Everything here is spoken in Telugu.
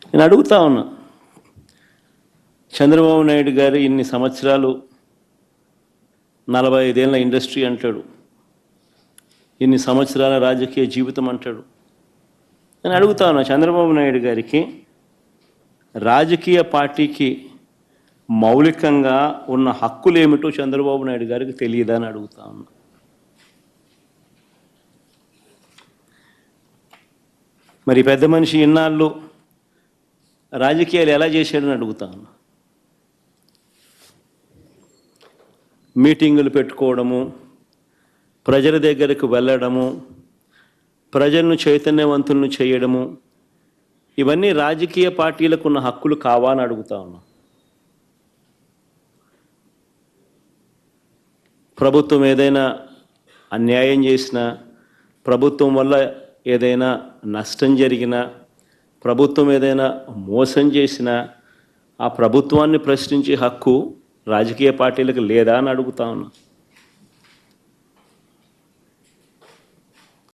నేను అడుగుతా ఉన్నా, చంద్రబాబు నాయుడు గారు ఇన్ని సంవత్సరాలు 45 ఏళ్ళ ఇండస్ట్రీ అంటాడు, ఇన్ని సంవత్సరాల రాజకీయ జీవితం అంటాడు. నేను అడుగుతా ఉన్నా, చంద్రబాబు నాయుడు గారికి రాజకీయ పార్టీకి మౌలికంగా ఉన్న హక్కులు ఏమిటో చంద్రబాబు నాయుడు గారికి తెలియదా అని అడుగుతా ఉన్నా. మరి పెద్ద మనిషి ఇన్నాళ్ళు రాజకీయాలు ఎలా చేశాడని అడుగుతా ఉన్నా. మీటింగులు పెట్టుకోవడము, ప్రజల దగ్గరకు వెళ్ళడము, ప్రజలను చైతన్యవంతులను చేయడము, ఇవన్నీ రాజకీయ పార్టీలకు ఉన్న హక్కులు కావా అని అడుగుతా ఉన్నా. ప్రభుత్వం ఏదైనా అన్యాయం చేసినా, ప్రభుత్వం వల్ల ఏదైనా నష్టం జరిగినా, ప్రభుత్వం ఏదైనా మోసం చేసినా ఆ ప్రభుత్వాన్ని ప్రశ్నించే హక్కు రాజకీయ పార్టీలకు లేదా అని అడుగుతా ఉన్నా.